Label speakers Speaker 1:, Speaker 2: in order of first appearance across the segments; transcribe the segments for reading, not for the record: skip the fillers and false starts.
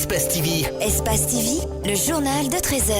Speaker 1: Espace TV.
Speaker 2: Espace TV, le journal de 13h.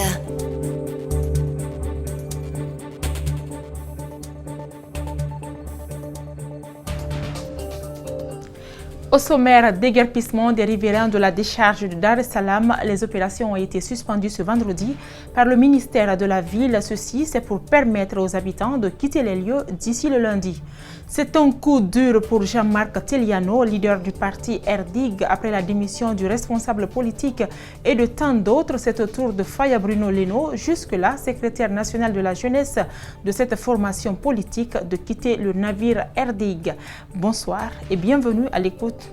Speaker 3: Au sommaire, déguerpissement des riverains de la décharge de Dar es Salaam, les opérations ont été suspendues ce vendredi par le ministère de la Ville. Ceci, c'est pour permettre aux habitants de quitter les lieux d'ici le lundi. C'est un coup dur pour Jean-Marc Teliano, leader du parti RDIG, après la démission du responsable politique et de tant d'autres. C'est au tour de Faya Bruno Leno, jusque-là secrétaire national de la jeunesse de cette formation politique, de quitter le navire RDIG. Bonsoir et bienvenue à l'écoute.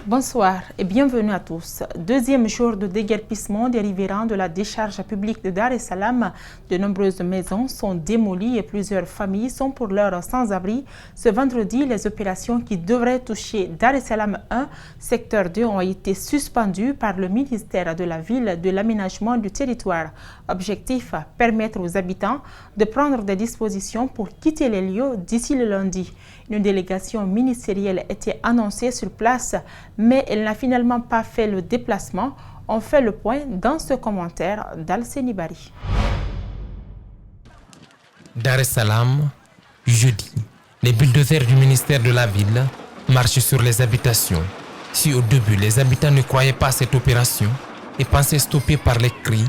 Speaker 3: Bonsoir et bienvenue à tous. Deuxième jour de déguerpissement des riverains de la décharge publique de Dar es Salaam. De nombreuses maisons sont démolies et plusieurs familles sont pour l'heure sans abri. Ce vendredi, les opérations qui devraient toucher Dar es Salaam 1, secteur 2 ont été suspendues par le ministère de la Ville de l'aménagement du territoire. Objectif, permettre aux habitants de prendre des dispositions pour quitter les lieux d'ici le lundi. Une délégation ministérielle était annoncée sur place, mais elle n'a finalement pas fait le déplacement. On fait le point dans ce commentaire d'Alseni Bari.
Speaker 4: Dar es Salaam, jeudi, les bulldozers du ministère de la Ville marchent sur les habitations. Si au début les habitants ne croyaient pas à cette opération et pensaient stopper par les cris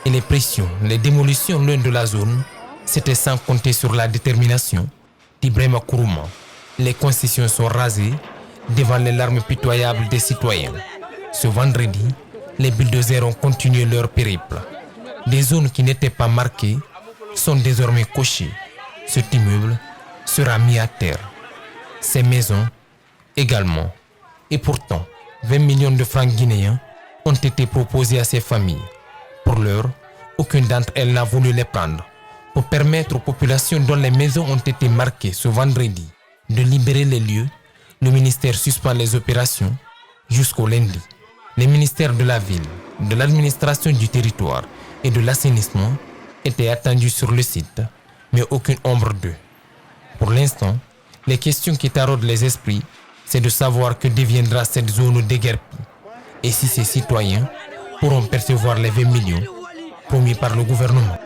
Speaker 4: et les pressions, les démolitions loin de la zone, c'était sans compter sur la détermination d'Ibrahima Kourouma. Les concessions sont rasées devant les larmes pitoyables des citoyens. Ce vendredi, les bulldozers ont continué leur périple. Des zones qui n'étaient pas marquées sont désormais cochées. Cet immeuble sera mis à terre. Ces maisons également. Et pourtant, 20 millions de francs guinéens ont été proposés à ces familles. Pour l'heure, aucune d'entre elles n'a voulu les prendre. Pour permettre aux populations dont les maisons ont été marquées ce vendredi de libérer les lieux, le ministère suspend les opérations jusqu'au lundi. Les ministères de la ville, de l'administration du territoire et de l'assainissement étaient attendus sur le site, mais aucune ombre d'eux. Pour l'instant, les questions qui taraudent les esprits, c'est de savoir que deviendra cette zone déguerpie et si ces citoyens pourront percevoir les 20 millions promis par le gouvernement.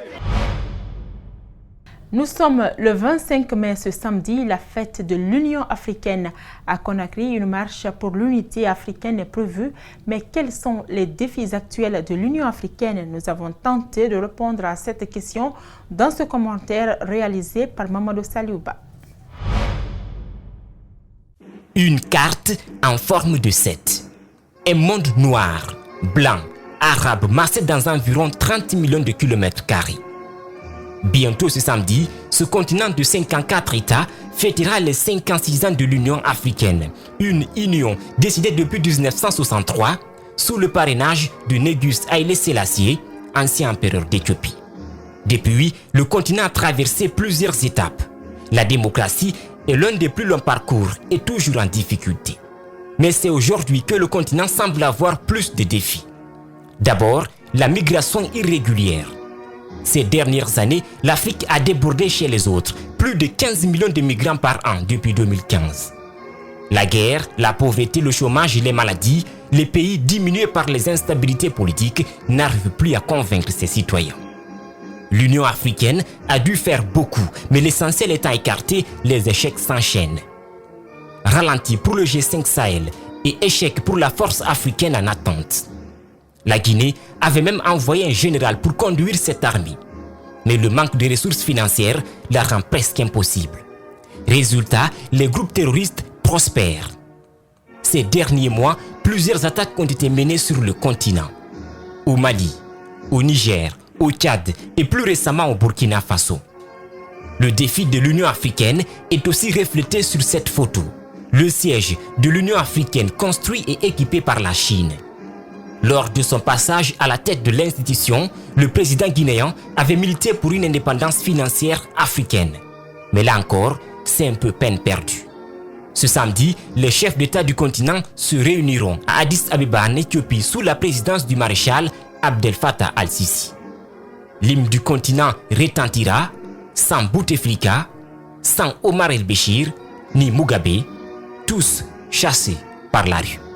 Speaker 3: Nous sommes le 25 mai ce samedi, la fête de l'Union africaine. À Conakry, une marche pour l'unité africaine est prévue. Mais quels sont les défis actuels de l'Union africaine? Nous avons tenté de répondre à cette question dans ce commentaire réalisé par Mamadou Saliouba.
Speaker 5: Une carte en forme de 7. Un monde noir, blanc, arabe, massé dans environ 30 millions de kilomètres carrés. Bientôt ce samedi, ce continent de 54 États fêtera les 56 ans de l'Union africaine, une union décidée depuis 1963 sous le parrainage de Négus Haïlé Sélassié, ancien empereur d'Éthiopie. Depuis, le continent a traversé plusieurs étapes. La démocratie est l'un des plus longs parcours et toujours en difficulté. Mais c'est aujourd'hui que le continent semble avoir plus de défis. D'abord, la migration irrégulière. Ces dernières années, l'Afrique a débordé chez les autres, plus de 15 millions de migrants par an depuis 2015. La guerre, la pauvreté, le chômage et les maladies, les pays diminués par les instabilités politiques n'arrivent plus à convaincre ses citoyens. L'Union africaine a dû faire beaucoup, mais l'essentiel étant écarté, les échecs s'enchaînent. Ralenti pour le G5 Sahel et échec pour la force africaine en attente. La Guinée avait même envoyé un général pour conduire cette armée. Mais le manque de ressources financières la rend presque impossible. Résultat, les groupes terroristes prospèrent. Ces derniers mois, plusieurs attaques ont été menées sur le continent. Au Mali, au Niger, au Tchad et plus récemment au Burkina Faso. Le défi de l'Union africaine est aussi reflété sur cette photo. Le siège de l'Union africaine construit et équipé par la Chine. Lors de son passage à la tête de l'institution, le président guinéen avait milité pour une indépendance financière africaine. Mais là encore, c'est un peu peine perdue. Ce samedi, les chefs d'État du continent se réuniront à Addis Abeba en Éthiopie sous la présidence du maréchal Abdel Fattah al-Sisi. L'hymne du continent retentira, sans Bouteflika, sans Omar el-Béchir, ni Mugabe, tous chassés par la rue.